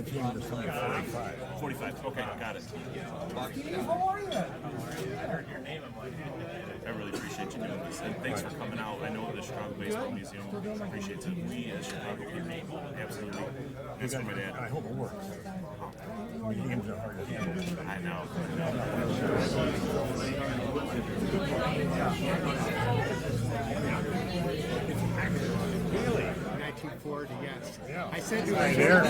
came to 45. 45. Okay, got it. How are you? I really appreciate you doing this, and thanks for coming out. I know the Chicago Baseball Museum appreciates it. We as Chicago people, absolutely. It's for my dad. I hope it works. Museums are hard to handle. I know. Really? 1940, yes. Yeah. I said to Right her, there.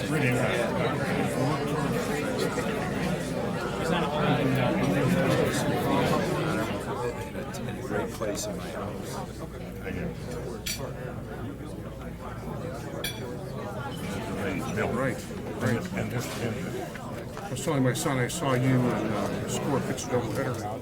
Really in a great place in my house. Right. And just I was telling my son I saw you and score a pitch doubleheader.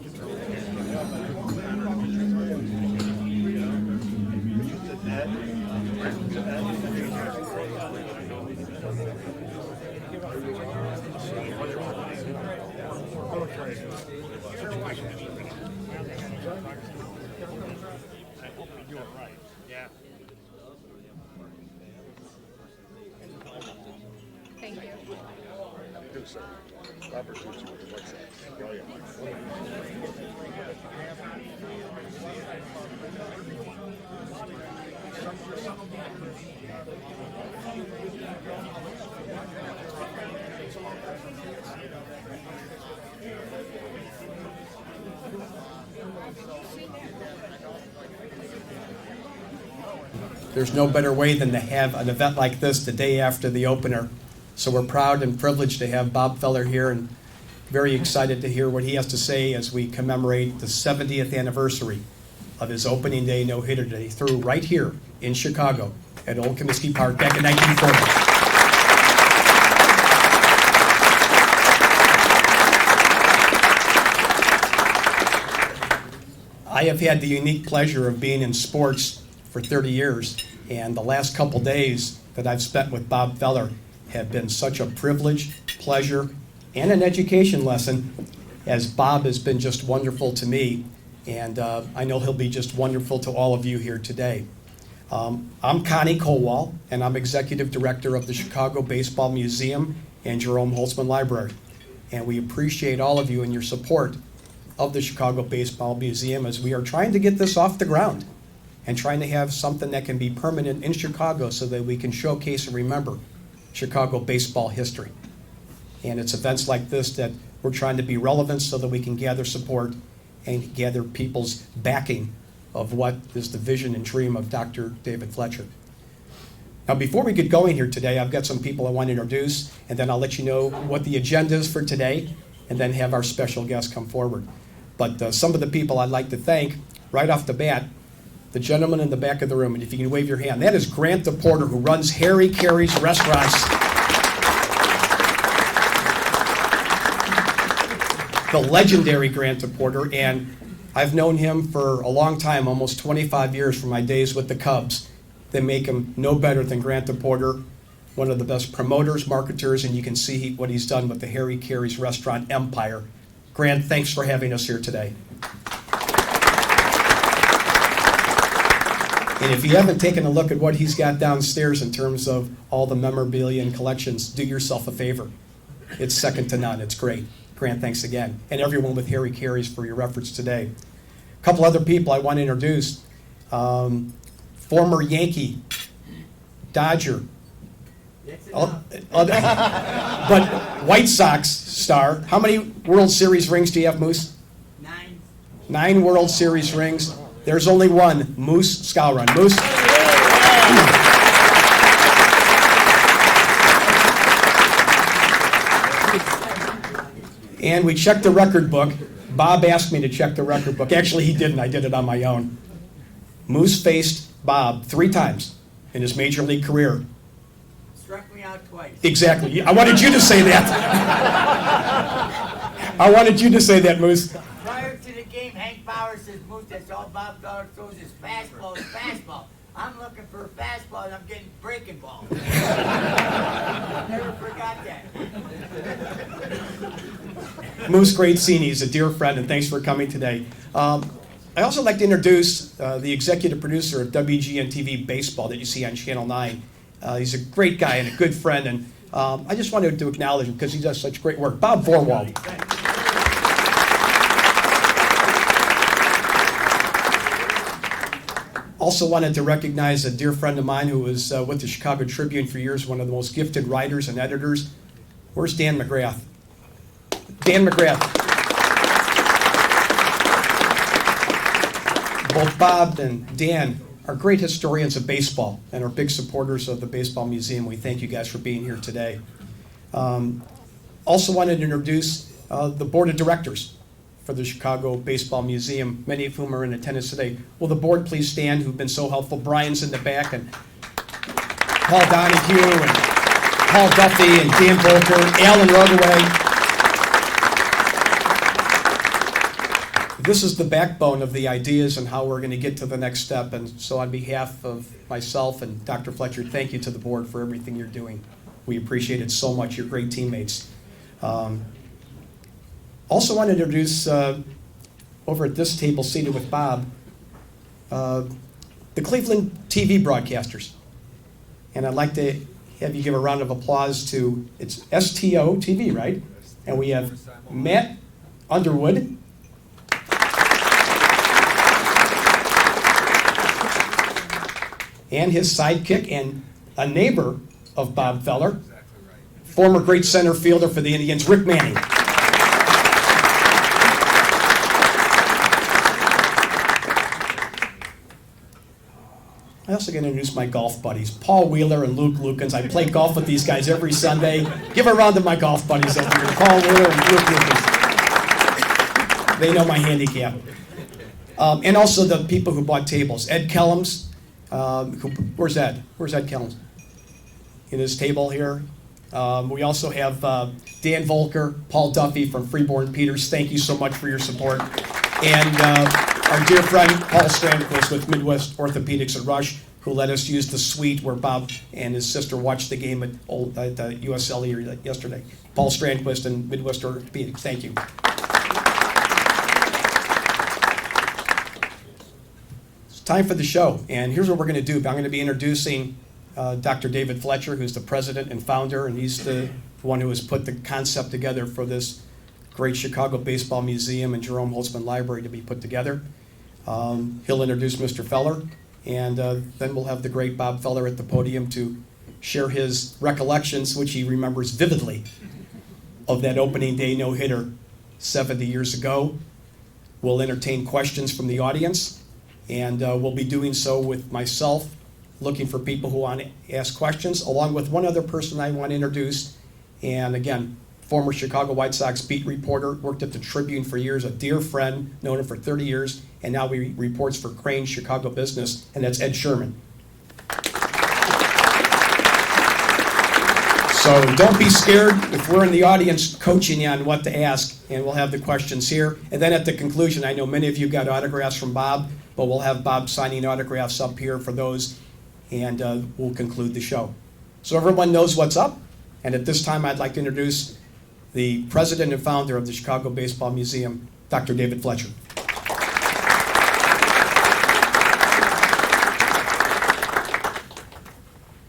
you were right. Yeah. Thank you. good, sir. Robert suits you with the White Sox. Brilliant. There's no better way than to have an event like this the day after the opener. So we're proud and privileged to have Bob Feller here, and very excited to hear what he has to say as we commemorate the 70th anniversary of his opening day no-hitter that he threw right here in Chicago at Old Comiskey Park back in 1940. I have had the unique pleasure of being in sports for 30 years, and the last couple days that I've spent with Bob Feller have been such a privilege, pleasure, and an education lesson, as Bob has been just wonderful to me, and I know he'll be just wonderful to all of you here today. I'm Connie Kowal, and I'm Executive Director of the Chicago Baseball Museum and Jerome Holtzman Library, and we appreciate all of you and your support of the Chicago Baseball Museum as we are trying to get this off the ground and trying to have something that can be permanent in Chicago so that we can showcase and remember Chicago baseball history. And it's events like this that we're trying to be relevant so that we can gather support and gather people's backing of what is the vision and dream of Dr. David Fletcher. Now, before we get going here today, I've got some people I want to introduce, and then I'll let you know what the agenda is for today, and then have our special guest come forward. But some of the people I'd like to thank, right off the bat, the gentleman in the back of the room, and if you can wave your hand, that is Grant DePorter, who runs Harry Carey's Restaurants. The legendary Grant DePorter, and I've known him for a long time, almost 25 years from my days with the Cubs. They make him no better than Grant DePorter, one of the best promoters, marketers, and you can see what he's done with the Harry Carey's Restaurant empire. Grant, thanks for having us here today. And if you haven't taken a look at what he's got downstairs in terms of all the memorabilia and collections, do yourself a favor. It's second to none. It's great. Grant, thanks again. And everyone with Harry Carey's for your efforts today. A couple other people I want to introduce. Former Yankee, Dodger, but White Sox star. How many World Series rings do you have, Moose? 9. 9 World Series rings. There's only one, Moose Skowron. Moose? And we checked the record book. Bob asked me to check the record book. Actually, he didn't. I did it on my own. Moose faced Bob 3 times in his major league career. Struck me out twice. Exactly. I wanted you to say that. I wanted you to say that, Moose. Prior to the game, Hank Bauer says, Moose, that's all Bob Feller throws is fastball, I'm looking for a fastball and I'm getting breaking ball. Never forgot that. Moose Gracini is a dear friend, and thanks for coming today. I also like to introduce the executive producer of WGN TV Baseball that you see on Channel 9. He's a great guy and a good friend, and I just wanted to acknowledge him because he does such great work. Bob Vorwald. Also wanted to recognize a dear friend of mine who was with the Chicago Tribune for years, one of the most gifted writers and editors. Where's Dan McGrath? Dan McGrath. Both Bob and Dan are great historians of baseball and are big supporters of the Baseball Museum. We thank you guys for being here today. Also wanted to introduce the board of directors for the Chicago Baseball Museum, many of whom are in attendance today. Will the board please stand, who've been so helpful? Brian's in the back, and Paul Donahue, and Paul Duffy, and Dan Volker, Alan Rugaway. This is the backbone of the ideas and how we're going to get to the next step. And so on behalf of myself and Dr. Fletcher, thank you to the board for everything you're doing. We appreciate it so much. You're great teammates. Also want to introduce, over at this table seated with Bob, the Cleveland TV broadcasters. And I'd like to have you give a round of applause to, it's STO TV, right? And we have Matt Underwood. And his sidekick and a neighbor of Bob Feller, former great center fielder for the Indians, Rick Manning. I also got to introduce my golf buddies, Paul Wheeler and Luke Lukens. I play golf with these guys every Sunday. Give a round of my golf buddies up here, Paul Wheeler and Luke Lukens. They know my handicap. And also the people who bought tables. Ed Kellums, where's Ed? Where's Ed Kellums? In his table here. We also have Dan Volker, Paul Duffy from Freeborn Peters. Thank you so much for your support. And our dear friend Paul Strandquist with Midwest Orthopedics at Rush, who let us use the suite where Bob and his sister watched the game at USL yesterday. Paul Strandquist and Midwest Orthopedics, thank you. It's time for the show, and here's what we're going to do. I'm going to be introducing Dr. David Fletcher, who's the president and founder, and he's the one who has put the concept together for this great Chicago Baseball Museum and Jerome Holtzman Library to be put together. He'll introduce Mr. Feller, and then we'll have the great Bob Feller at the podium to share his recollections, which he remembers vividly, of that opening day no-hitter 70 years ago. We'll entertain questions from the audience, and we'll be doing so with myself, looking for people who want to ask questions, along with one other person I want to introduce. And again, former Chicago White Sox beat reporter, worked at the Tribune for years, a dear friend, known him for 30 years, and now he reports for Crane Chicago Business, and that's Ed Sherman. So don't be scared if we're in the audience coaching you on what to ask, and we'll have the questions here. And then at the conclusion, I know many of you got autographs from Bob, but we'll have Bob signing autographs up here for those, and we'll conclude the show. So everyone knows what's up, and at this time I'd like to introduce the president and founder of the Chicago Baseball Museum, Dr. David Fletcher.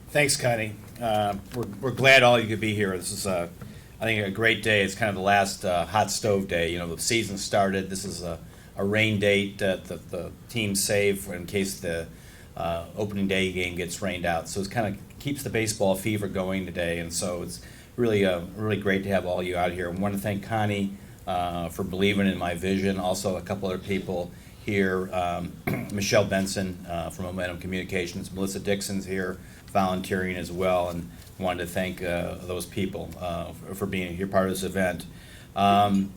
Thanks, Connie. We're glad all you could be here. This is, I think, a great day. It's kind of the last hot stove day. You know, the season started. This is a rain date that the teams save in case the opening day game gets rained out. So it kind of keeps the baseball fever going today, and so it's really great to have all you out here. I want to thank Connie for believing in my vision. Also, a couple other people here, Michelle Benson from Momentum Communications, Melissa Dixon's here volunteering as well, and wanted to thank those people for being here, part of this event. I'm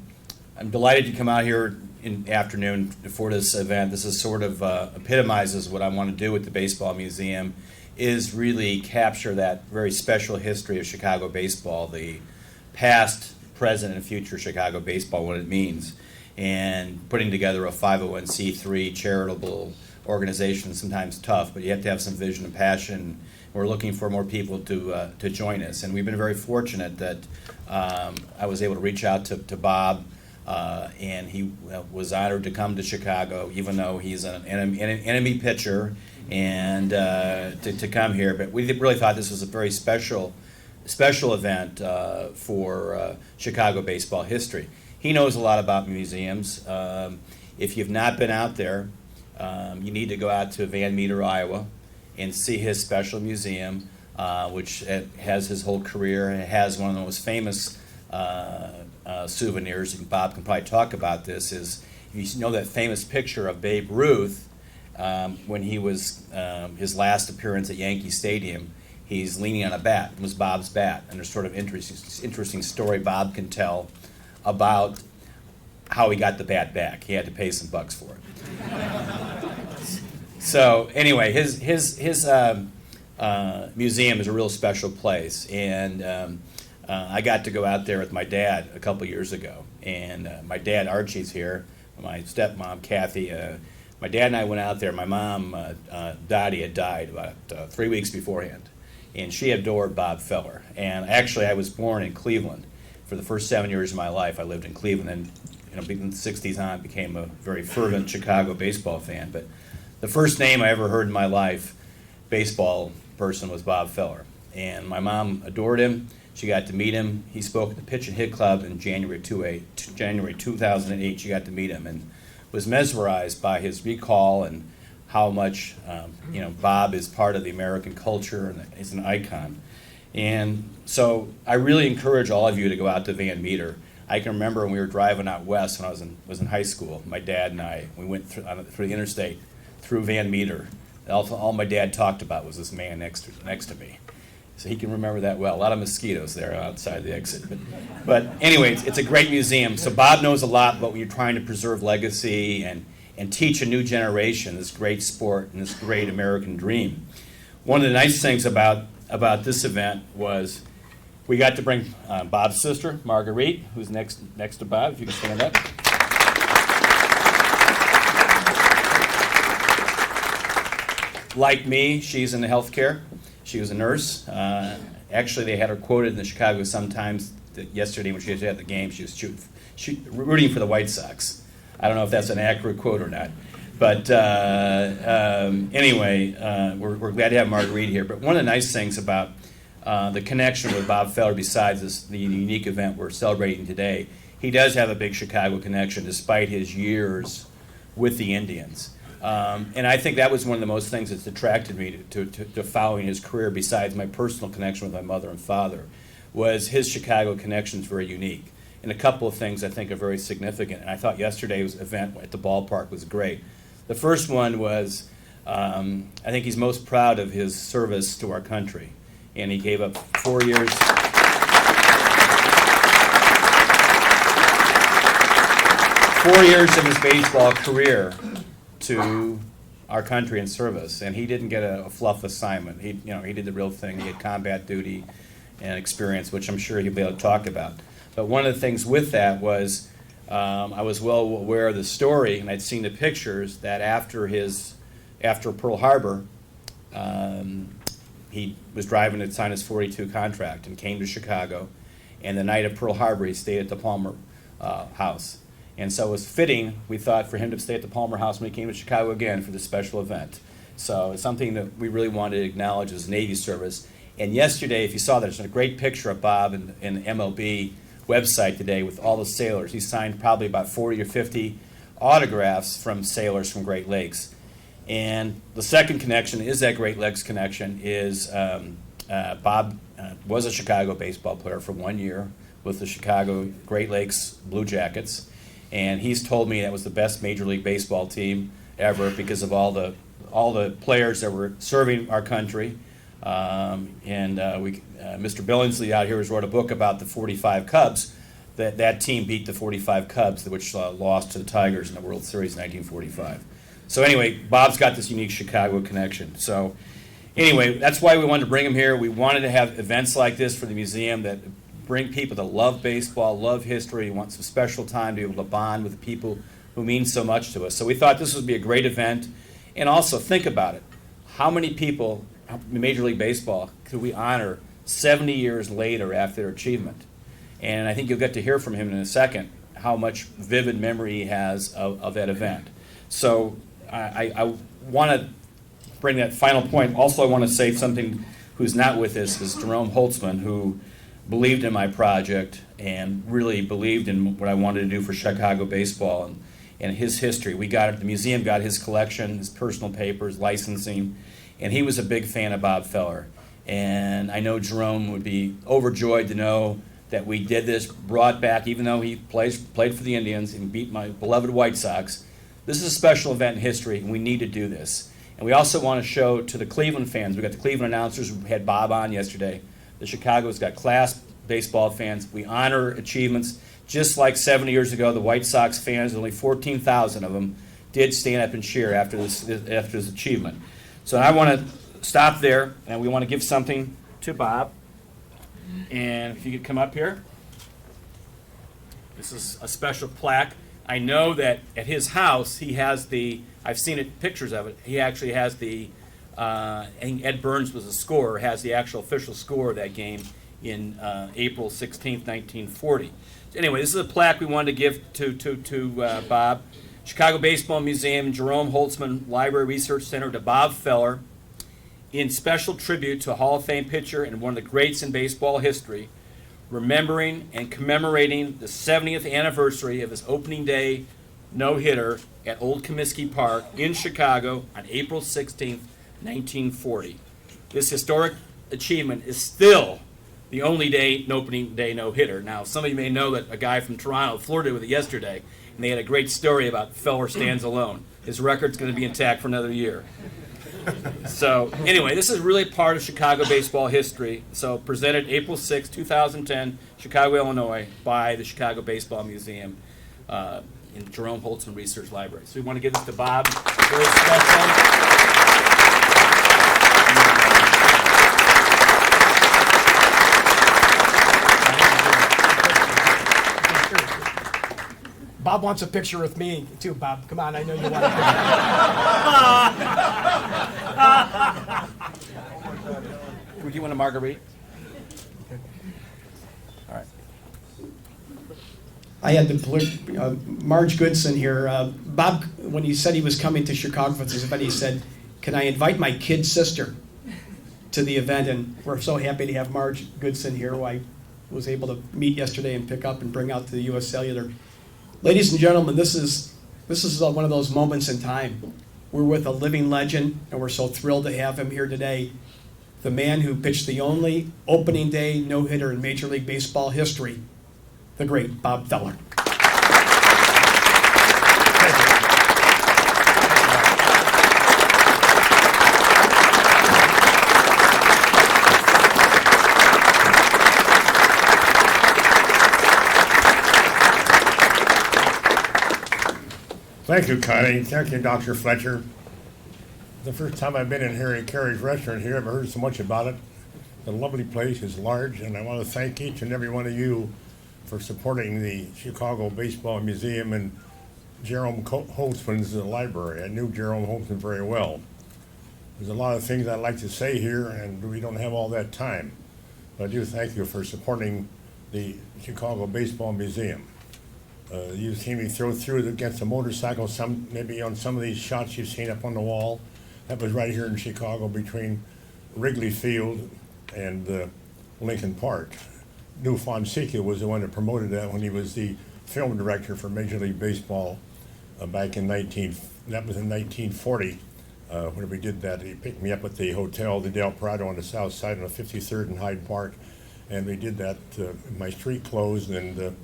delighted to come out here in the afternoon for this event. This is sort of epitomizes what I want to do with the Baseball Museum, is really capture that very special history of Chicago baseball, the past, present and future Chicago baseball, what it means, and putting together a 501c3 charitable organization is sometimes tough, but you have to have some vision and passion. We're looking for more people to join us, and we've been very fortunate that I was able to reach out to Bob, and he was honored to come to Chicago, even though he's an enemy pitcher, and to come here. But we really thought this was a very special event for Chicago baseball history. He knows a lot about museums. If you've not been out there, you need to go out to Van Meter, Iowa, and see his special museum, which has his whole career. It has one of the most famous souvenirs, and Bob can probably talk about this, is you know that famous picture of Babe Ruth when he was his last appearance at Yankee Stadium. He's leaning on a bat. It was Bob's bat, and there's sort of interesting story Bob can tell about how he got the bat back. He had to pay some bucks for it. So anyway, his museum is a real special place, and I got to go out there with my dad a couple years ago, and my dad Archie's here, my stepmom Kathy. My dad and I went out there. My mom Dottie had died about 3 weeks beforehand, and she adored Bob Feller. And actually, I was born in Cleveland. For the first 7 years of my life, I lived in Cleveland, and in the '60s on, became a very fervent Chicago baseball fan. But the first name I ever heard in my life, baseball person, was Bob Feller. And my mom adored him. She got to meet him. He spoke at the Pitch and Hit Club in January 2008. She got to meet him and was mesmerized by his recall and how much Bob is part of the American culture and is an icon. And so I really encourage all of you to go out to Van Meter. I can remember when we were driving out west when I was in high school, my dad and I, we went through the interstate through Van Meter. All my dad talked about was this man next to me. So he can remember that well. A lot of mosquitoes there outside the exit. But anyway, it's a great museum. So Bob knows a lot about when you're trying to preserve legacy and teach a new generation this great sport and this great American dream. One of the nice things about this event was we got to bring Bob's sister, Marguerite, who's next to Bob, if you can stand up. Like me, she's in the healthcare. She was a nurse. Actually, they had her quoted in the Chicago Sun-Times yesterday when she was at the game. She was rooting for the White Sox. I don't know if that's an accurate quote or not. But anyway, we're glad to have Marguerite here. But one of the nice things about the connection with Bob Feller, besides the unique event we're celebrating today, he does have a big Chicago connection despite his years with the Indians. And I think that was one of the most things that's attracted me to following his career, besides my personal connection with my mother and father, was his Chicago connection is very unique. And a couple of things I think are very significant. And I thought yesterday's event at the ballpark was great. The first one was, I think he's most proud of his service to our country. And he gave up 4 years. 4 years of his baseball career to our country in service, and he didn't get a fluff assignment. He did the real thing. He had combat duty and experience, which I'm sure he'll be able to talk about. But one of the things with that was I was well aware of the story, and I'd seen the pictures that after Pearl Harbor, he was driving to sign his 42 contract and came to Chicago, and the night of Pearl Harbor, he stayed at the Palmer House. And so it was fitting, we thought, for him to stay at the Palmer House when he came to Chicago again for this special event. So it's something that we really wanted to acknowledge as Navy service. And yesterday, if you saw, there's a great picture of Bob in the MLB website today with all the sailors. He signed probably about 40 or 50 autographs from sailors from Great Lakes. And the second connection is that Great Lakes connection is Bob was a Chicago baseball player for 1 year with the Chicago Great Lakes Blue Jackets. And he's told me that was the best Major League Baseball team ever because of all the players that were serving our country. Mr. Billingsley out here has wrote a book about the 45 Cubs. That team beat the 45 Cubs, which lost to the Tigers in the World Series in 1945. So anyway, Bob's got this unique Chicago connection. So anyway, that's why we wanted to bring him here. We wanted to have events like this for the museum that bring people that love baseball, love history, want some special time to be able to bond with people who mean so much to us. So we thought this would be a great event. And also, think about it. How many people in Major League Baseball could we honor 70 years later after their achievement? And I think you'll get to hear from him in a second how much vivid memory he has of that event. So I want to bring that final point. Also, I want to say something who's not with us is Jerome Holtzman, who believed in my project and really believed in what I wanted to do for Chicago baseball and his history. The museum got his collection, his personal papers, licensing, and he was a big fan of Bob Feller. And I know Jerome would be overjoyed to know that we did this, brought back, even though he played for the Indians and beat my beloved White Sox. This is a special event in history, and we need to do this. And we also want to show to the Cleveland fans, we got the Cleveland announcers, we had Bob on yesterday. The Chicago's got class baseball fans. We honor achievements. Just like 70 years ago, the White Sox fans, only 14,000 of them, did stand up and cheer after this achievement. So I want to stop there, and we want to give something to Bob. And if you could come up here. This is a special plaque. I know that at his house, he has I've seen pictures of it. He actually has I think Ed Burns was the scorer, has the actual official score of that game in April 16th, 1940. So anyway, this is a plaque we wanted to give to Bob. Chicago Baseball Museum, Jerome Holtzman Library Research Center, to Bob Feller, in special tribute to a Hall of Fame pitcher and one of the greats in baseball history, remembering and commemorating the 70th anniversary of his opening day no-hitter at Old Comiskey Park in Chicago on April 16th, 1940. This historic achievement is still the only opening day no-hitter. Now, some of you may know that a guy from Toronto, Florida, with it yesterday, and they had a great story about Feller stands alone. His record's going to be intact for another year. So anyway, this is really part of Chicago baseball history. So presented April 6, 2010, Chicago, Illinois, by the Chicago Baseball Museum in Jerome Holtzman Research Library. So we want to give this to Bob. Very special. Bob wants a picture with me too, Bob. Come on, I know you want a picture. Would you want a margarita? All right. I had the Marge Goodson here. Bob, when he said he was coming to Chicago for this event, he said, "Can I invite my kid sister to the event?" And we're so happy to have Marge Goodson here, who I was able to meet yesterday and pick up and bring out to the U.S. Cellular. Ladies and gentlemen, this is one of those moments in time. We're with a living legend, and we're so thrilled to have him here today. The man who pitched the only opening day no-hitter in Major League Baseball history, the great Bob Feller. Thank you, Connie. Thank you, Dr. Fletcher. The first time I've been in Harry Carey's restaurant here, I've heard so much about it. The lovely place is large, and I want to thank each and every one of you for supporting the Chicago Baseball Museum and Jerome Holtzman's library. I knew Jerome Holtzman very well. There's a lot of things I'd like to say here, and we don't have all that time. But I do thank you for supporting the Chicago Baseball Museum. You've seen me throw through against a motorcycle, maybe on some of these shots you've seen up on the wall. That was right here in Chicago between Wrigley Field and Lincoln Park. Lou Fonseca was the one that promoted that when he was the film director for Major League Baseball back in 1940. When we did that, he picked me up at the Hotel de Del Prado on the south side on the 53rd and Hyde Park, and we did that in my street clothes and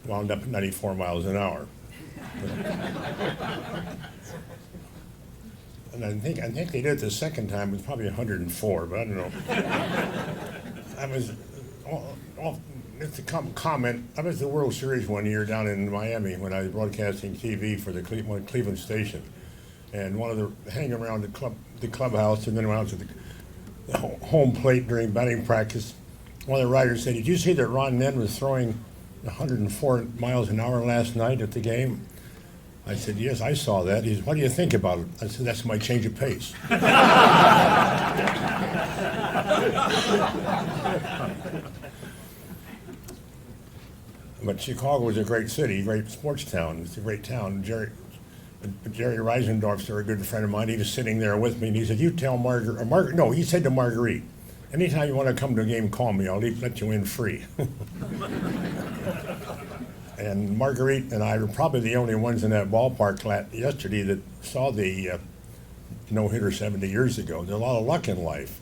wound up at 94 miles an hour. And I think they did it the second time. It was probably 104, but I don't know. I was, it's a comment. I was at the World Series one year down in Miami when I was broadcasting TV for the Cleveland station, and one of the hanging around the clubhouse and then around to the home plate during batting practice. one of the writers said, "Did you see that Ron Nen was throwing 104 miles an hour last night at the game?" I said, "Yes, I saw that." He said, "What do you think about it?" I said, "That's my change of pace." But Chicago is a great city, great sports town. It's a great town. Jerry Reisendorf's a good friend of mine. He was sitting there with me, and he said, "You tell Marguerite." No, he said to Marguerite, "Anytime you want to come to a game, call me. I'll let you in free." And Marguerite and I were probably the only ones in that ballpark yesterday that saw the no-hitter 70 years ago. There's a lot of luck in life.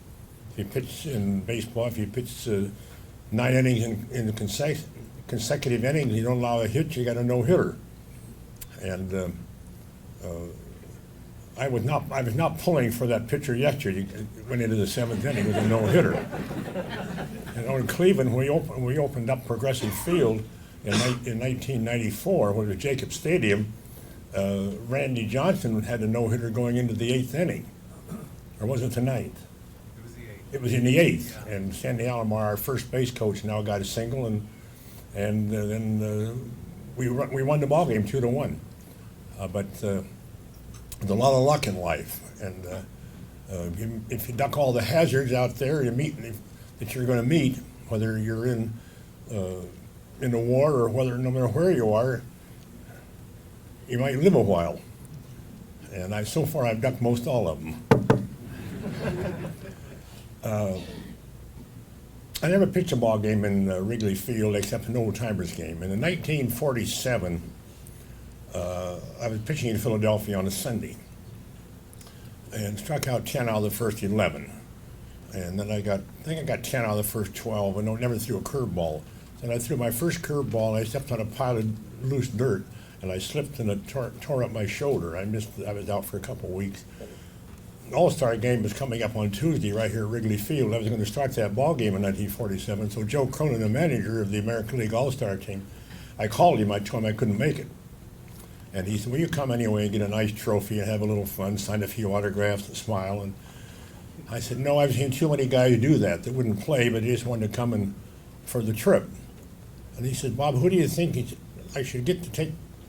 If you pitch in baseball, if you pitch 9 innings in the consecutive innings, you don't allow a hit, you got a no-hitter. And I was not pulling for that pitcher yesterday. He went into the 7th inning with a no-hitter. And in Cleveland, we opened up Progressive Field in 1994, when it was Jacob Stadium. Randy Johnson had a no-hitter going into the 8th inning. Or was it the 9th? It was in the 8th. Yeah. And Sandy Alomar, our first base coach, now got a single, and then we won the ball game 2-1. But there's a lot of luck in life, and if you duck all the hazards out there that you're going to meet, whether you're in a war or whether no matter where you are, you might live a while. And so far I've ducked most all of them. I never pitched a ball game in Wrigley Field except an old-timers game. And in 1947, I was pitching in Philadelphia on a Sunday and struck out 10 out of the first 11. And then I think I got 10 out of the first 12, and never threw a curveball. And I threw my first curveball, and I stepped on a pile of loose dirt, and I slipped and it tore up my shoulder. I was out for a couple of weeks. The All-Star game was coming up on Tuesday right here at Wrigley Field. I was going to start that ball game in 1947. So Joe Cronin, the manager of the American League All-Star team, I called him. I told him I couldn't make it. And he said, "Will you come anyway and get a nice trophy and have a little fun, sign a few autographs and smile?" And I said, "No, I've seen too many guys do that wouldn't play, but they just wanted to come for the trip." And he said, "Bob, who do you think I should get to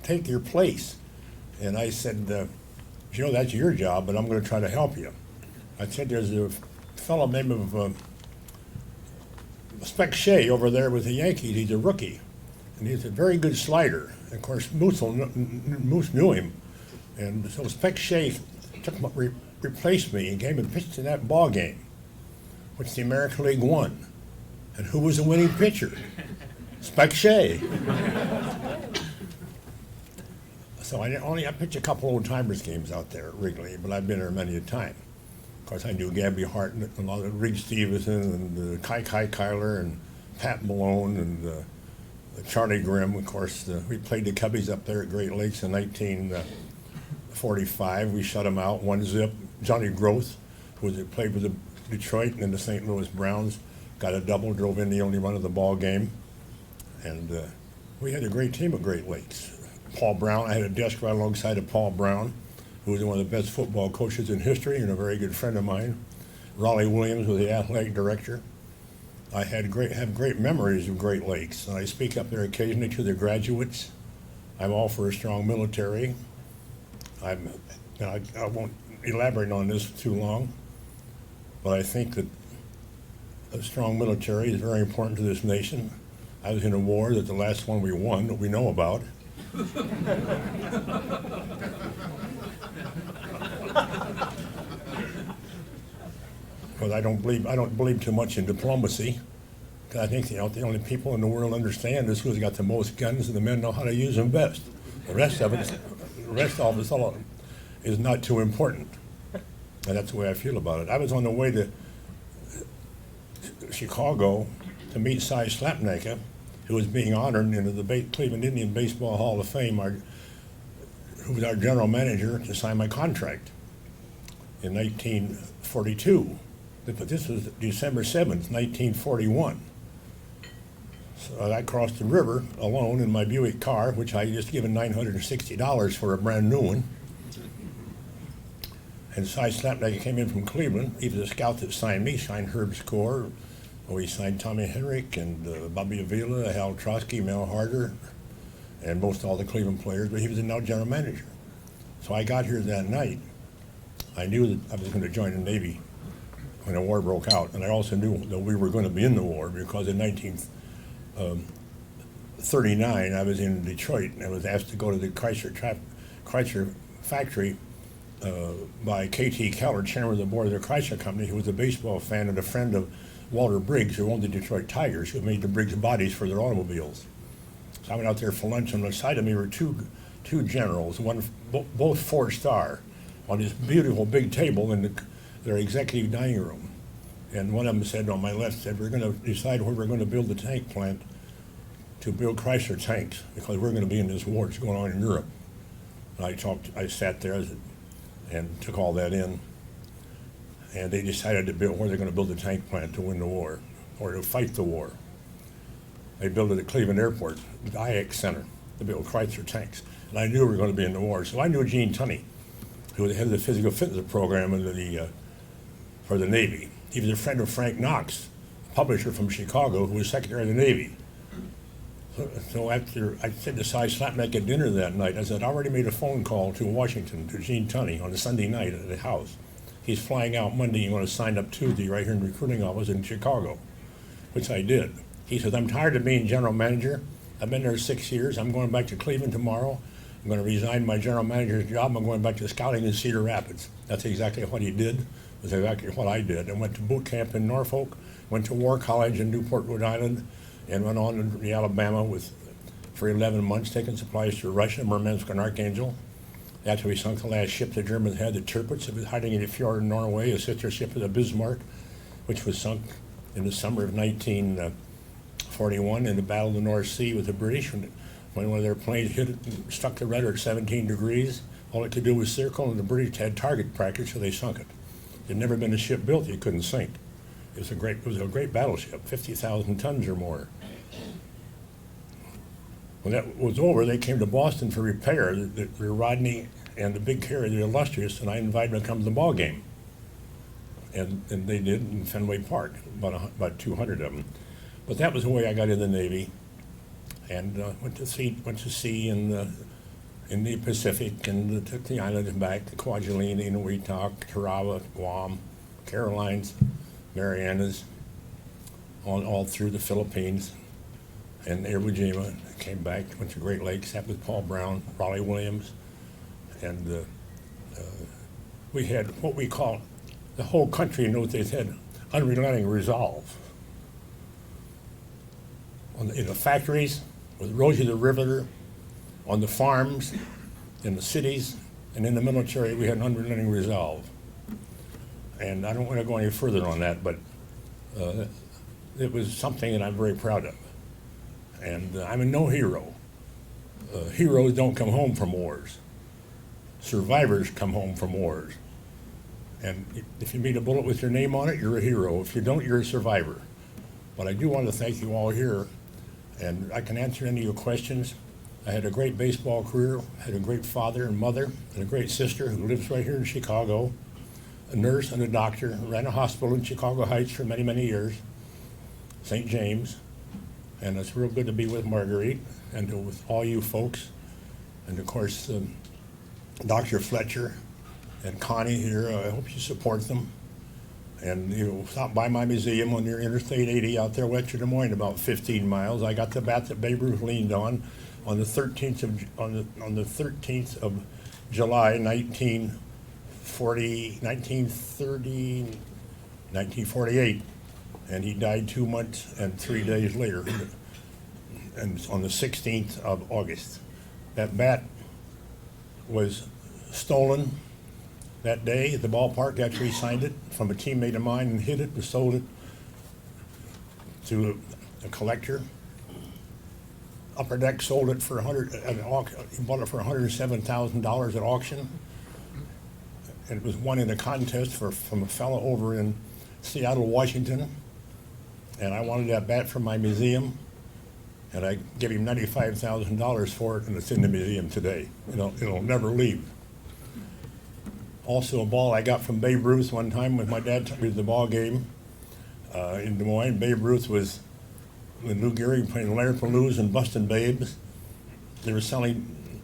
take your place?" And I said, "Joe, that's your job, but I'm going to try to help you." I said, "There's a fellow named Spec Shea over there with the Yankees. He's a rookie, and he's a very good slider." And of course, Moose knew him, and so Spec Shea replaced me and came and pitched in that ball game, which the American League won. And who was the winning pitcher? Spec Shea. So I pitched a couple old-timers games out there at Wrigley, but I've been there many a time. Of course, I knew Gabby Hart and a lot of Reed Stevenson and Kai Kyler and Pat Malone and Charlie Grimm. Of course, we played the Cubbies up there at Great Lakes in 1945. We shut them out 1-0. Johnny Groth, who played with the Detroit and the St. Louis Browns, got a double, drove in the only run of the ball game. And we had a great team at Great Lakes. Paul Brown, I had a desk right alongside of Paul Brown, who was one of the best football coaches in history and a very good friend of mine. Raleigh Williams was the athletic director. I have great memories of Great Lakes, and I speak up there occasionally to the graduates. I'm all for a strong military. I won't elaborate on this too long, but I think that a strong military is very important to this nation. I was in a war that the last one we won that we know about. Because I don't believe too much in diplomacy. I think the only people in the world understand is who's got the most guns, and the men know how to use them best. The rest of it is not too important, and that's the way I feel about it. I was on the way to Chicago to meet Cy Slapnaka, who was being honored into the Cleveland Indian Baseball Hall of Fame, who was our general manager, to sign my contract in 1942. But this was December 7th, 1941. So I crossed the river alone in my Buick car, which I had just given $960 for a brand new one. And Cy Slapnaka came in from Cleveland. He was a scout that signed me, signed Herb Score, We signed Tommy Henrik and Bobby Avila, Hal Trotsky, Mel Harder, and most all the Cleveland players, but he was the now general manager. So I got here that night. I knew that I was going to join the Navy when the war broke out, and I also knew that we were going to be in the war because in 1939 I was in Detroit and I was asked to go to the Chrysler factory by K.T. Keller, chairman of the board of the Chrysler Company, who was a baseball fan and a friend of Walter Briggs, who owned the Detroit Tigers, who made the Briggs bodies for their automobiles. So I went out there for lunch, and on the side of me were two generals, both 4-star, on this beautiful big table in their executive dining room. And one of them said on my left, said, we're going to decide where we're going to build the tank plant to build Chrysler tanks, because we're going to be in this war that's going on in Europe. And I sat there and took all that in, and they decided to build where they're going to build the tank plant to win the war, or to fight the war. They built it at Cleveland Airport, the IX Center, to build Chrysler tanks. And I knew we were going to be in the war. So I knew Gene Tunney, who was the head of the physical fitness program for the Navy. He was a friend of Frank Knox, a publisher from Chicago, who was Secretary of the Navy. So after I said to Cy Slapneck at dinner that night, I said, I already made a phone call to Washington, to Gene Tunney, on a Sunday night at the house. He's flying out Monday. You want to sign up Tuesday right here in the recruiting office in Chicago, which I did. He says, I'm tired of being general manager. I've been there 6 years. I'm going back to Cleveland tomorrow. I'm going to resign my general manager's job. I'm going back to scouting in Cedar Rapids. That's exactly what he did. That's exactly what I did. I went to boot camp in Norfolk, went to War College in Newport, Rhode Island, and went on to Alabama for 11 months, taking supplies to Russia, Murmansk, and Archangel. After we sunk the last ship the Germans had, the Tirpitz. It was hiding in the fjord in Norway, a sister ship of the Bismarck, which was sunk in the summer of 1941 in the Battle of the North Sea with the British. When one of their planes hit it and struck the rudder at 17 degrees, all it could do was circle, and the British had target practice, so they sunk it. There'd never been a ship built you couldn't sink. It was a great battleship, 50,000 tons or more. When that was over, they came to Boston for repair. The Rodney and the big carrier, the Illustrious, and I invited them to come to the ball game. And they did in Fenway Park, about 200 of them. But that was the way I got in the Navy, and went to sea in the Pacific, and took the islands back to Kwajalein, Inuiatok, Tarawa, Guam, Carolines, Marianas, all through the Philippines, and Iwo Jima. Came back, went to Great Lakes, sat with Paul Brown, Raleigh Williams, and we had what we call, the whole country in those days had unrelenting resolve. In the factories, with Rosie the Riveter, on the farms, in the cities, and in the military, we had an unrelenting resolve. And I don't want to go any further on that, but it was something that I'm very proud of. And I'm no hero. Heroes don't come home from wars. Survivors come home from wars. And if you meet a bullet with your name on it, you're a hero. If you don't, you're a survivor. But I do want to thank you all here, and I can answer any of your questions. I had a great baseball career, had a great father and mother, and a great sister who lives right here in Chicago, a nurse and a doctor, ran a hospital in Chicago Heights for many, many years, St. James. And it's real good to be with Marguerite and with all you folks. And of course, Dr. Fletcher and Connie here, I hope you support them. And stop by my museum on your Interstate 80 out there west of Des Moines, about 15 miles. I got the bat that Babe Ruth leaned on the 13th of July, 1948. And he died 2 months and 3 days later, and on the 16th of August. That bat was stolen that day at the ballpark. Actually signed it from a teammate of mine and hid it and sold it to a collector. Upper Deck sold it for he bought it for $107,000 at auction. And it was won in a contest from a fellow over in Seattle, Washington. And I wanted that bat for my museum, and I gave him $95,000 for it, and it's in the museum today. It'll never leave. Also, a ball I got from Babe Ruth one time when my dad took me to the ball game. In Des Moines, Babe Ruth was with Lou Gehrig playing Larry Palooza and Bustin' Babes. They were selling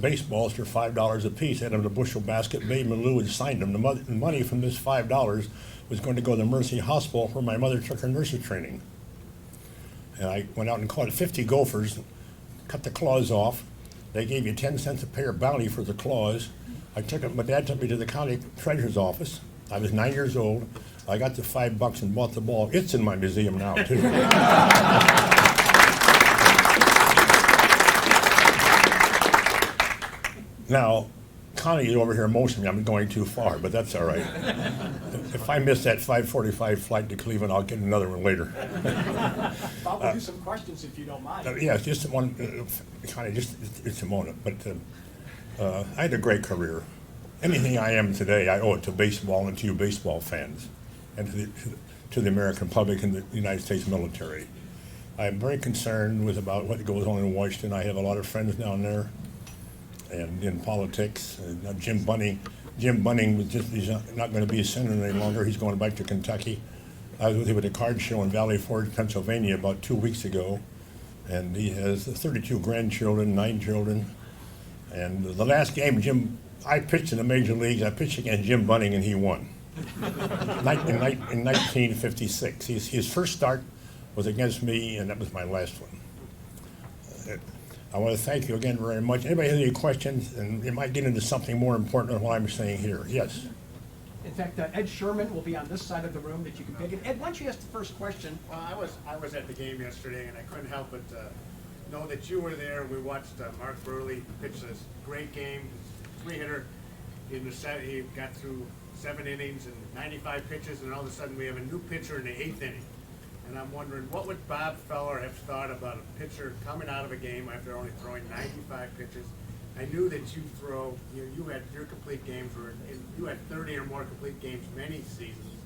baseballs for $5 a piece. They had them in a bushel basket. Babe and Lou had signed them. The money from this $5 was going to go to Mercy Hospital where my mother took her nursing training. And I went out and caught 50 gophers, cut the claws off. They gave you 10 cents a pair bounty for the claws. My dad took me to the county treasurer's office. I was 9 years old. I got the $5 and bought the ball. It's in my museum now, too. Now, Connie is over here motioning me. I'm going too far, but that's all right. If I miss that 5:45 flight to Cleveland, I'll get another one later. Bob, we'll do some questions if you don't mind. Yeah, just one, Connie, it's a moment. But I had a great career. Anything I am today, I owe it to baseball and to you baseball fans and to the American public and the United States military. I'm very concerned about what goes on in Washington. I have a lot of friends down there and in politics. Jim Bunning he's not going to be a senator any longer. He's going back to Kentucky. I was with him at a card show in Valley Forge, Pennsylvania about 2 weeks ago, and he has 32 grandchildren, 9 children. And the last game, I pitched in the major leagues. I pitched against Jim Bunning, and he won. In 1956. His first start was against me, and that was my last one. I want to thank you again very much. Anybody has any questions? And it might get into something more important than what I'm saying here. Yes. In fact, Ed Sherman will be on this side of the room that you can pick. Ed, why don't you ask the first question? Well, I was at the game yesterday, and I couldn't help but know that you were there. We watched Mark Burley pitch this great game, 3-hitter. In the set, he got through 7 innings and 95 pitches, and all of a sudden we have a new pitcher in the 8th inning. And I'm wondering, what would Bob Feller have thought about a pitcher coming out of a game after only throwing 95 pitches? I knew that you had your complete games, you had 30 or more complete games many seasons.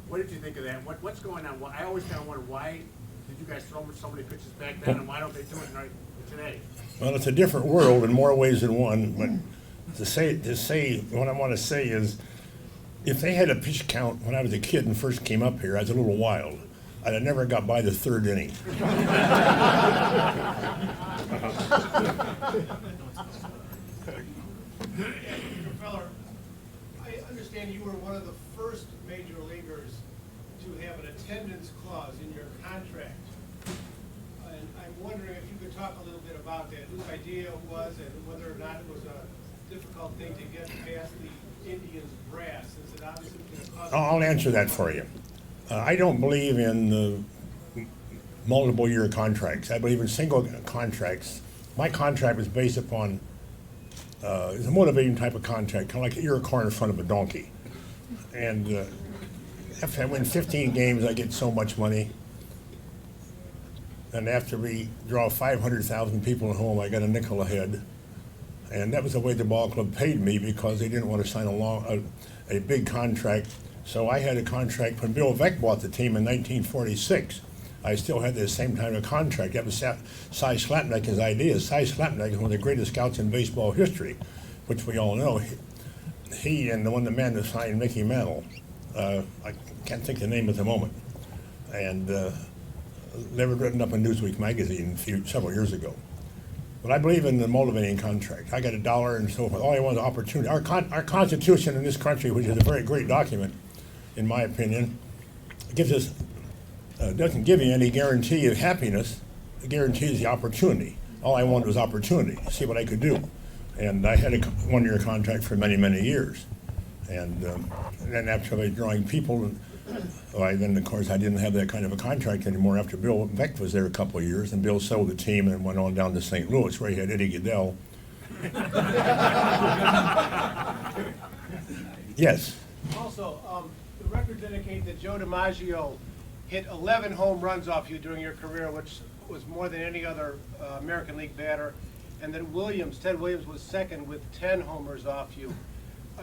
What did you think of that? What's going on? I always kind of wonder, why did you guys throw so many pitches back then, and why don't they do it right today? Well, it's a different world in more ways than one. But to say what I want to say is, if they had a pitch count when I was a kid and first came up here, I was a little wild. I'd have never got by the 3rd inning. Mr. Feller, I understand you were one of the first major leaguers to have an attendance clause in your contract. And I'm wondering if you could talk a little bit about that, whose idea it was, and whether or not it was a difficult thing to get past the Indians' brass, since it obviously was going to cause... I'll answer that for you. I don't believe in multiple year contracts. I believe in single contracts. My contract was based upon, it's a motivating type of contract, kind of like you're a car in front of a donkey. And if I win 15 games, I get so much money. And after we draw 500,000 people at home, I got a nickel a head. And that was the way the ball club paid me, because they didn't want to sign a big contract. So I had a contract when Bill Veeck bought the team in 1946. I still had the same kind of contract. That was Cy Slapneck's idea. Cy Slapneck is one of the greatest scouts in baseball history, which we all know. He and the man that signed Mickey Mantle, I can't think of the name at the moment, and they were written up in Newsweek magazine several years ago. But I believe in the motivating contract. I got $1 and so forth. All I want is opportunity. Our Constitution in this country, which is a very great document, in my opinion, gives us doesn't give you any guarantee of happiness. It guarantees the opportunity. All I wanted was opportunity, see what I could do. And I had a 1-year contract for many, many years. And then after I was drawing people, then of course I didn't have that kind of a contract anymore after Bill Veeck was there a couple of years, and Bill sold the team and went on down to St. Louis, where he had Eddie Goodell. Yes. Also, the records indicate that Joe DiMaggio hit 11 home runs off you during your career, which was more than any other American League batter, and that Ted Williams was second with 10 homers off you.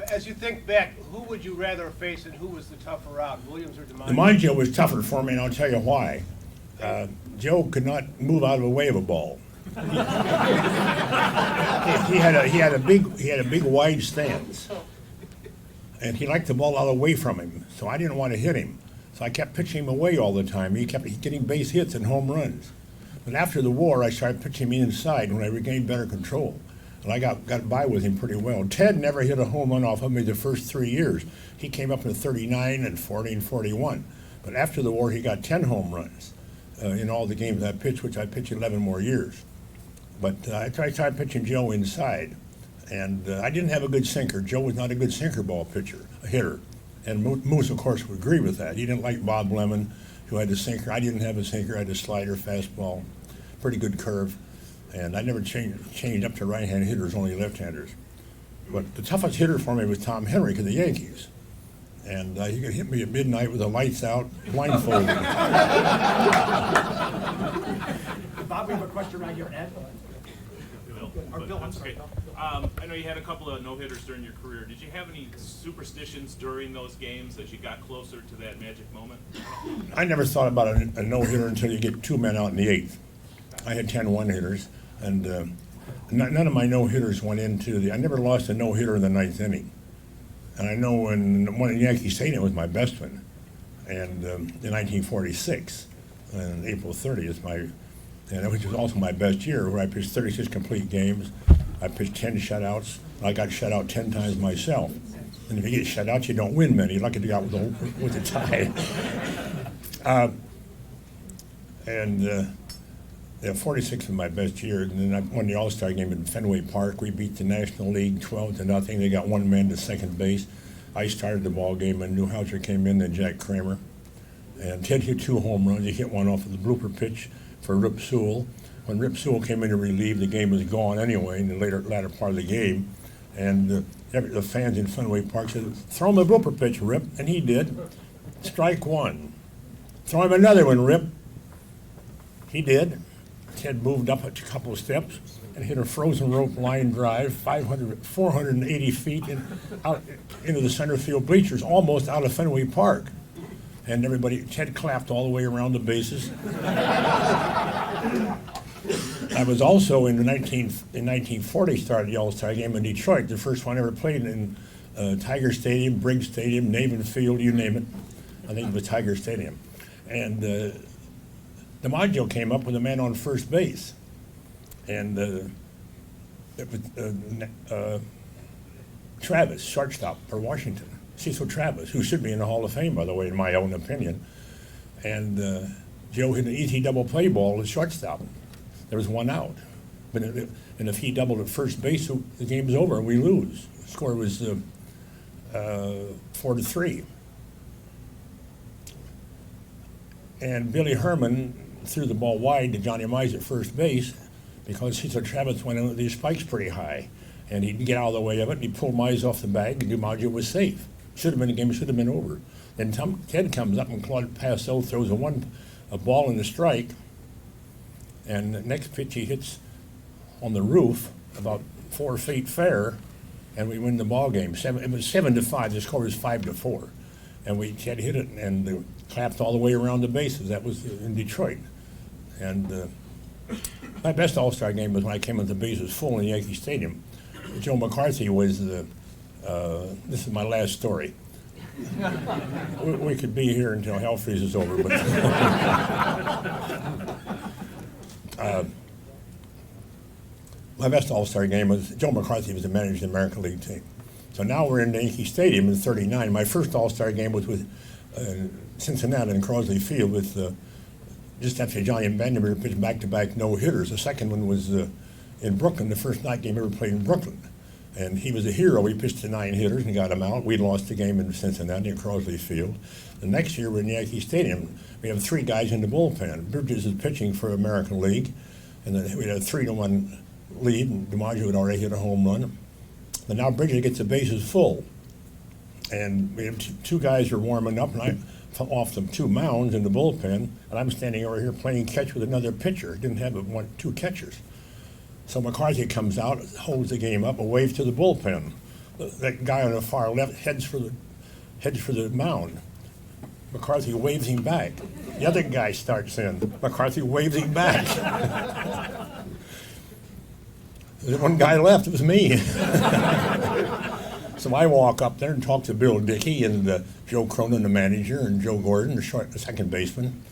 As you think back, who would you rather face, and who was the tougher out, Williams or DiMaggio? DiMaggio was tougher for me, and I'll tell you why. Joe could not move out of the way of a ball. he had a big wide stance, and he liked the ball out away from him. So I didn't want to hit him. So I kept pitching him away all the time. He kept getting base hits and home runs. But after the war, I started pitching him inside when I regained better control. And I got by with him pretty well. Ted never hit a home run off of me the first 3 years. He came up in 39 and 40 and 41. But after the war, he got 10 home runs in all the games I pitched, which I pitched 11 more years. But I tried pitching Joe inside. And I didn't have a good sinker. Joe was not a good sinker ball pitcher, a hitter. And Moose, of course, would agree with that. He didn't like Bob Lemon, who had a sinker. I didn't have a sinker. I had a slider, fastball, pretty good curve. And I never changed up to right-hand hitters, only left-handers. But the toughest hitter for me was Tom Henry of the Yankees. And he could hit me at midnight with the lights out, blindfolded. Bob, we have a question right here, Ed. Bill, I'm sorry. I know you had a couple of no-hitters during your career. Did you have any superstitions during those games as you got closer to that magic moment? I never thought about a no-hitter until you get 2 men out in the 8th. I had 10 one-hitters, and none of my no-hitters went into I never lost a no-hitter in the 9th inning. And I know when one in Yankee Stadium was my best one, and in 1946, and April 30th, which was also my best year, where I pitched 36 complete games. I pitched 10 shutouts. I got shut out 10 times myself. And if you get shut out, you don't win many. You're lucky to get out with a tie. 46 was my best year. And then I won the All-Star game in Fenway Park. We beat the National League 12-0. They got one man to second base. I started the ball game, and Newhouser came in, then Jack Kramer. And Ted hit 2 home runs. He hit one off of the blooper pitch for Rip Sewell. When Rip Sewell came in to relieve, the game was gone anyway in the latter part of the game. And the fans in Fenway Park said, "Throw him a blooper pitch, Rip," and he did. Strike one. "Throw him another one, Rip." He did. Ted moved up a couple of steps and hit a frozen rope line drive, 480 feet out into the center field bleachers, almost out of Fenway Park. And Ted clapped all the way around the bases. I was also in 1940 started the All-Star game in Detroit, the first one I ever played in Tiger Stadium, Briggs Stadium, Navin Field, you name it. I think it was Tiger Stadium. And DiMaggio came up with a man on first base. And it was Travis, shortstop for Washington. Cecil Travis, who should be in the Hall of Fame, by the way, in my own opinion. And Joe hit an easy double play ball at shortstop. There was one out. And if he doubled at first base, the game was over and we lose. The score was 4-3. And Billy Herman threw the ball wide to Johnny Mize at first base because Cecil Travis went in with these spikes pretty high. And he didn't get out of the way of it, and he pulled Mize off the bag, and DiMaggio was safe. The game should have been over. Then Ted comes up, and Claude Passeau throws a ball in the strike, and the next pitch he hits on the roof about 4 feet fair, and we win the ball game. It was 7-5. The score was 5-4, and Ted hit it and clapped all the way around the bases. That was in Detroit, and my best All-Star game was when I came in the bases full in Yankee Stadium. Joe McCarthy was this is my last story. We could be here until hell freezes over, but my best All-Star game was Joe McCarthy was the manager of the American League team. So now we're in Yankee Stadium in '39. My first All-Star game was with Cincinnati in Crosley Field with just after Johnny Vandermeer pitched back-to-back no-hitters. The second one was in Brooklyn, the first night game ever played in Brooklyn. And he was a hero. He pitched to 9 hitters and got him out. We lost the game in Cincinnati at Crosley Field. The next year, we're in Yankee Stadium. We have 3 guys in the bullpen. Bridges is pitching for American League, and then we had a 3-1 lead, and DiMaggio had already hit a home run. But now Bridges gets the bases full, and we have 2 guys are warming up, and I fell off the 2 mounds in the bullpen, and I'm standing over here playing catch with another pitcher. Didn't have 2 catchers. So McCarthy comes out, holds the game up, and waves to the bullpen. That guy on the far left heads for the mound. McCarthy waves him back. The other guy starts in. McCarthy waves him back. There's one guy left. It was me. So I walk up there and talk to Bill Dickey and Joe Cronin, the manager, and Joe Gordon, the second baseman.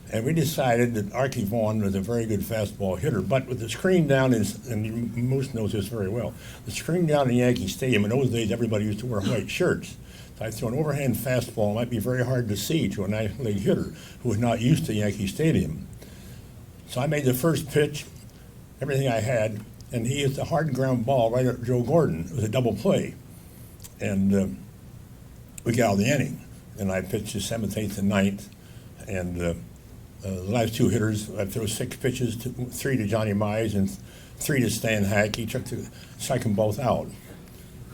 And we decided that Archie Vaughan was a very good fastball hitter, but with the screen down, and Moose knows this very well, the screen down in Yankee Stadium, in those days everybody used to wear white shirts. So I throw an overhand fastball, it might be very hard to see to a National League hitter who was not used to Yankee Stadium. So I made the first pitch, everything I had, and he hit a hard ground ball right at Joe Gordon. It was a double play. And we got out of the inning. And I pitched the 7th, 8th, and 9th. And the last two hitters, I threw 6 pitches, 3 to Johnny Mize and 3 to Stan Hack. He took to strike them both out.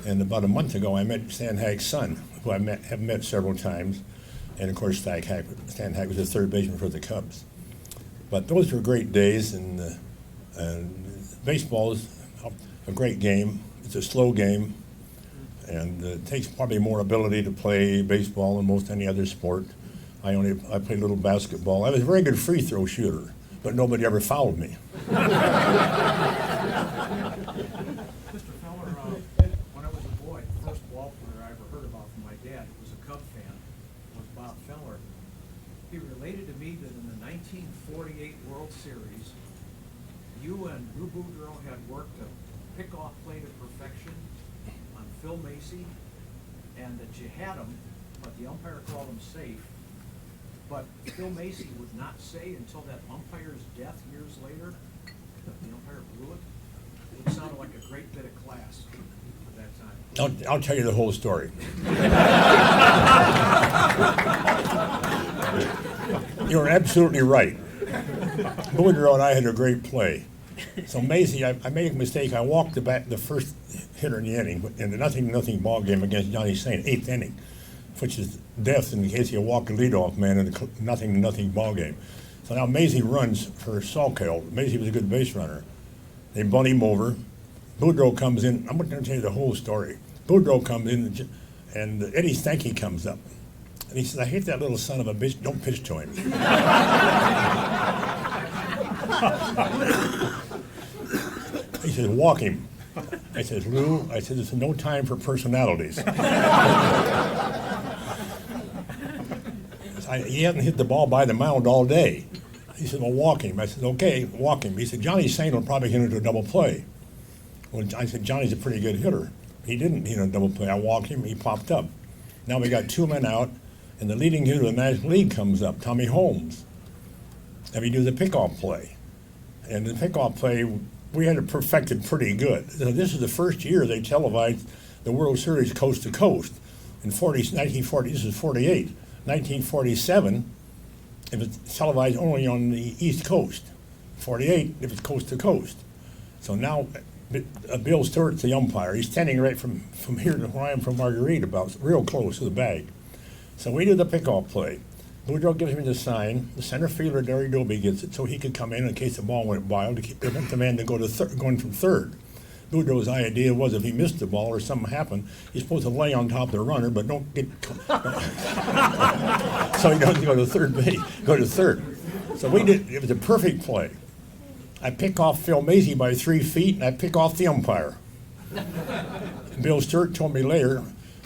And about a month ago, I met Stan Hack's son, who I have met several times. And of course, Stan Hack was the third baseman for the Cubs. But those were great days, and baseball is a great game. It's a slow game, and it takes probably more ability to play baseball than most any other sport. I played a little basketball. I was a very good free throw shooter, but nobody ever fouled me. Mr. Feller, when I was a boy, the first ball player I ever heard about from my dad, who was a Cub fan, was Bob Feller. He related to me that in the 1948 World Series, you and Lou Boudreau had worked a pickoff play to perfection on Phil Macy, and that you had him, but the umpire called him safe. But Phil Macy would not say until that umpire's death years later that the umpire blew it. It sounded like a great bit of class at that time. I'll tell you the whole story. You're absolutely right. Boudreau and I had a great play. So Macy, I made a mistake. I walked the first hitter in the inning in the nothing ball game against Johnny Saint, 8th inning, which is death in case you walk a leadoff man in a nothing ball game. So now Macy runs for Salkeld. Macy was a good base runner. They bunt him over. Boudreau comes in. I'm going to tell you the whole story. Boudreau comes in, and Eddie Stanky comes up. And he says, I hate that little son of a bitch. Don't pitch to him. He says, walk him. I said, Lou, I said, there's no time for personalities. He hasn't hit the ball by the mound all day. He said, well, walk him. I said, okay, walk him. He said, Johnny Saint will probably hit into a double play. Well, I said, Johnny's a pretty good hitter. He didn't hit a double play. I walked him, he popped up. Now we got 2 men out, and the leading hitter of the National League comes up, Tommy Holmes. And we do the pickoff play. And the pickoff play, we had it perfected pretty good. So this is the first year they televised the World Series coast to coast. In 1940, this is 48. 1947, it was televised only on the East Coast. 48, it was coast to coast. So now, Bill Stewart's the umpire. He's standing right from here to where I am from Marguerite, about real close to the bag. So we do the pickoff play. Boudreau gives me the sign. The center fielder, Derry Doby, gets it so he could come in case the ball went wild to prevent the man to go to going from third. Boudreau's idea was if he missed the ball or something happened, he's supposed to lay on top of the runner, but don't get so he doesn't go to third base, go to third. So we did. It was a perfect play. I pick off Phil Macy by 3 feet, and I pick off the umpire. Bill Stewart told me later,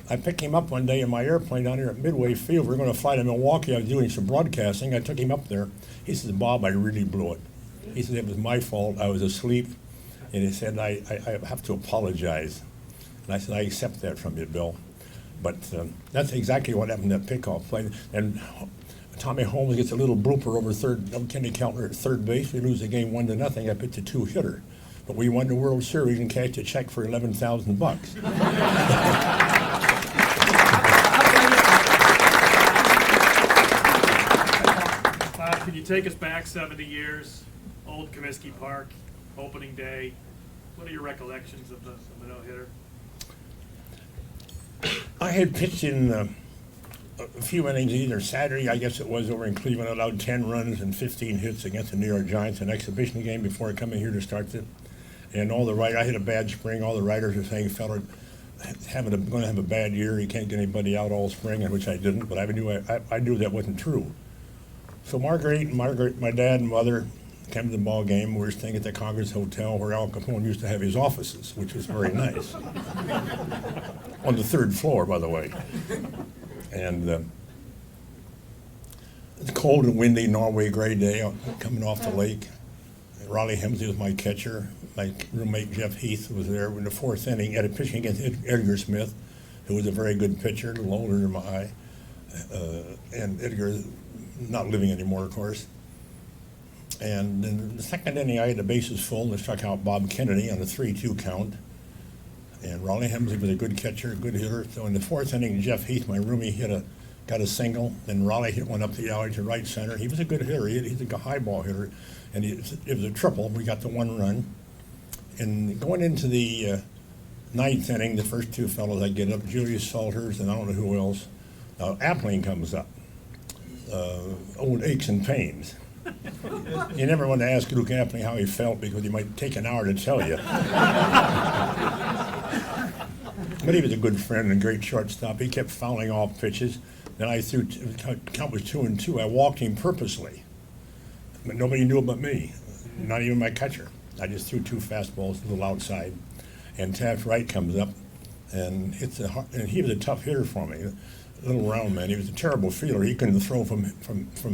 I picked him up one day in my airplane down here at Midway Field. We were going to fly to Milwaukee. I was doing some broadcasting. I took him up there. He said, Bob, I really blew it. He said, it was my fault. I was asleep. And he said, I have to apologize. And I said, I accept that from you, Bill. But that's exactly what happened in that pickoff play. And Tommy Holmes gets a little blooper over third. Kenny Keltner at third base. We lose the game 1-0. I pitched a 2-hitter. But we won the World Series and cashed a check for $11,000. Can you take us back 70 years, Old Comiskey Park, opening day? What are your recollections of the no-hitter? I had pitched in a few innings either Saturday, I guess it was, over in Cleveland. I allowed 10 runs and 15 hits against the New York Giants, an exhibition game before coming here to start it. And I had a bad spring. All the writers were saying, Feller, going to have a bad year. He can't get anybody out all spring, which I didn't. But I knew that wasn't true. So Marguerite, my dad and mother, came to the ball game. We were staying at the Congress Hotel where Al Capone used to have his offices, which was very nice. on the third floor, by the way. And it's cold and windy, Norway gray day, coming off the lake. Riley Hemsley was my catcher. My roommate Jeff Heath was there in the fourth inning, at a pitching against Edgar Smith, who was a very good pitcher, a little older than I. And Edgar, not living anymore, of course. And in the second inning, I had the bases full and struck out Bob Kennedy on a 3-2 count. And Raleigh Hemsley was a good catcher, a good hitter. So in the fourth inning, Jeff Heath, my roomie, got a single. Then Raleigh hit one up the alley to right center. He was a good hitter. He's a high ball hitter. And it was a triple. We got the one run. And going into the ninth inning, the first two fellows I get up, Julius Salters and I don't know who else. Appling comes up. Old aches and pains. You never want to ask Luke Appling how he felt because he might take an hour to tell you. But he was a good friend and a great shortstop. He kept fouling off pitches. Then I threw, count was 2-2. I walked him purposely. But nobody knew but me, not even my catcher. I just threw 2 fastballs a little outside. And Taft Wright comes up and hits and he was a tough hitter for me. A little round man. He was a terrible fielder. He couldn't throw from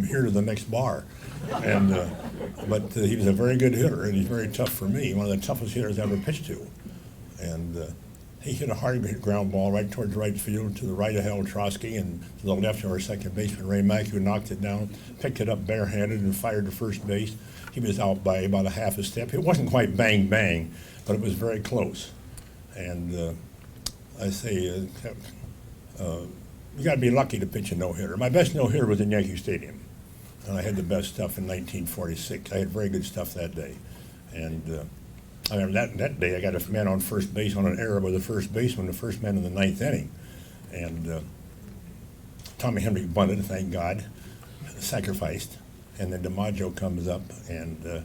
here to the next bar. And but he was a very good hitter, and he's very tough for me. One of the toughest hitters I ever pitched to. And he hit a hard ground ball right towards right field to the right of Hal Trotsky and to the left of our second baseman Ray Mack, who knocked it down, picked it up barehanded and fired to first base. He was out by about a half a step. It wasn't quite bang bang, but it was very close. And I say. You got to be lucky to pitch a no-hitter. My best no-hitter was in Yankee Stadium, and I had the best stuff in 1946. I had very good stuff that day. And I remember that day I got a man on first base on an error by the first baseman, the first man in the ninth inning. And Tommy Henry bunted, thank God, sacrificed. And then DiMaggio comes up and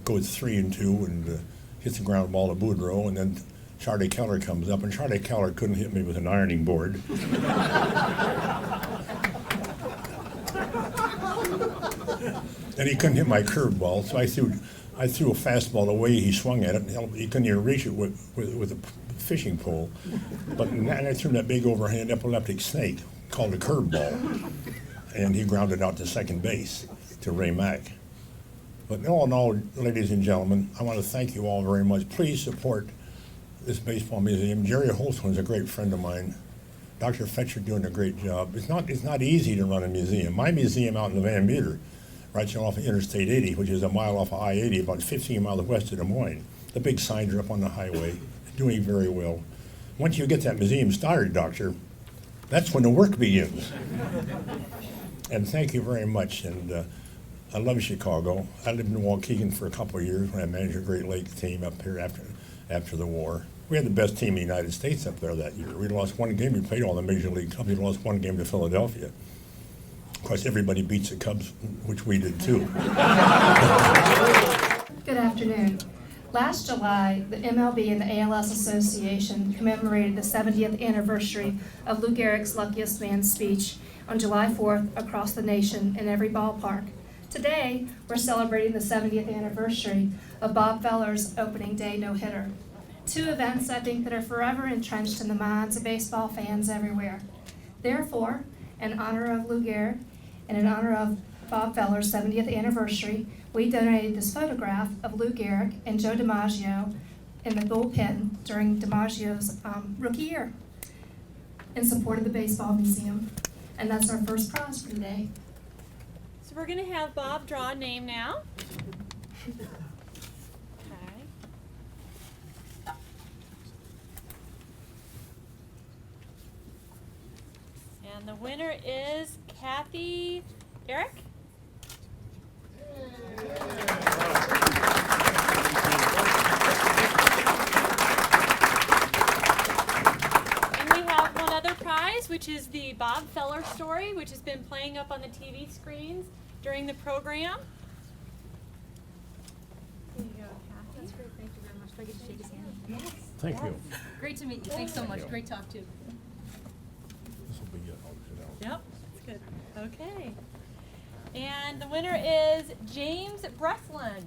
goes 3-2 and hits the ground ball to Boudreaux, and then Charlie Keller comes up, and Charlie Keller couldn't hit me with an ironing board. And he couldn't hit my curveball, so I threw a fastball the way he swung at it. He couldn't even reach it with a fishing pole. And I threw him that big overhand epileptic snake called a curveball, and he grounded out to second base to Ray Mack. But all in all, ladies and gentlemen, I want to thank you all very much. Please support this baseball museum. Jerry Holtzman's a great friend of mine. Dr. Fletcher doing a great job. It's not easy to run a museum. My museum out in Van Meter, right off of Interstate 80, which is a mile off of I-80, about 15 miles west of Des Moines. The big signs are up on the highway, doing very well. Once you get that museum started, Doctor, that's when the work begins. And thank you very much. And I love Chicago. I lived in Waukegan for a couple of years when I managed a Great Lakes team up here after the war. We had the best team in the United States up there that year. We lost one game. We played all the Major League Clubs. We lost one game to Philadelphia. Of course, everybody beats the Cubs, which we did too. Good afternoon. Last July, the MLB and the ALS Association commemorated the 70th anniversary of Lou Gehrig's Luckiest Man speech on July 4th across the nation in every ballpark. Today, we're celebrating the 70th anniversary of Bob Feller's opening day no-hitter. 2 events I think that are forever entrenched in the minds of baseball fans everywhere. Therefore, in honor of Lou Gehrig and in honor of Bob Feller's 70th anniversary, we donated this photograph of Lou Gehrig and Joe DiMaggio in the bullpen during DiMaggio's rookie year in support of the Baseball Museum. And that's our first prize for today. So we're going to have Bob draw a name now. Okay. And the winner is Kathy Eric. And we have one other prize, which is the Bob Feller story, which has been playing up on the TV screens during the program. Here you go, Kathy. That's great. Thank you very much. Do I get to shake his hand? Yes. Thank you. Great to meet you. Thanks so much. Great talk too. This will be it. I'll sit down. Yep, that's good. Okay. And the winner is James Breslin.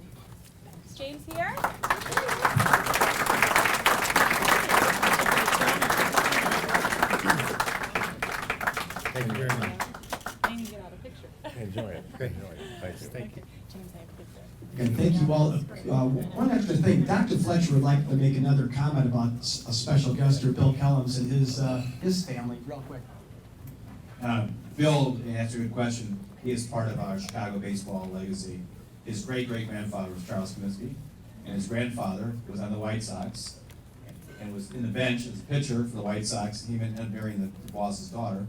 Is James here? Very nice, thank you. James, I have a good day. And thank you all. One extra thing, Dr. Fletcher would like to make another comment about a special guest here, Bill Kellums, and his family. Real quick. Bill, to answer your question, he is part of our Chicago baseball legacy. His great-great-grandfather was Charles Comiskey, and his grandfather was on the White Sox and was in the bench as a pitcher for the White Sox. He ended up marrying the boss's daughter,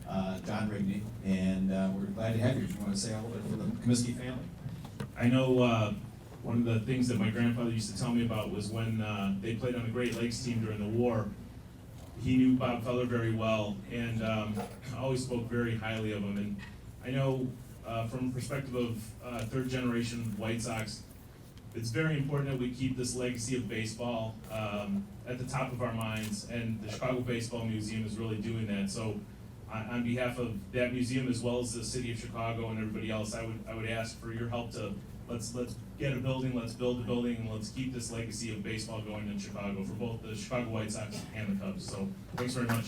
John Rigney, and we're glad to have you. If you want to say a little bit for the Comiskey family. I know one of the things that my grandfather used to tell me about was when they played on the Great Lakes team during the war. He knew Bob Feller very well and always spoke very highly of him. And I know from the perspective of third generation White Sox, it's very important that we keep this legacy of baseball at the top of our minds, and the Chicago Baseball Museum is really doing that. So on behalf of that museum as well as the city of Chicago and everybody else, I would ask for your help to let's get a building, let's build a building, and let's keep this legacy of baseball going in Chicago for both the Chicago White Sox and the Cubs. So thanks very much.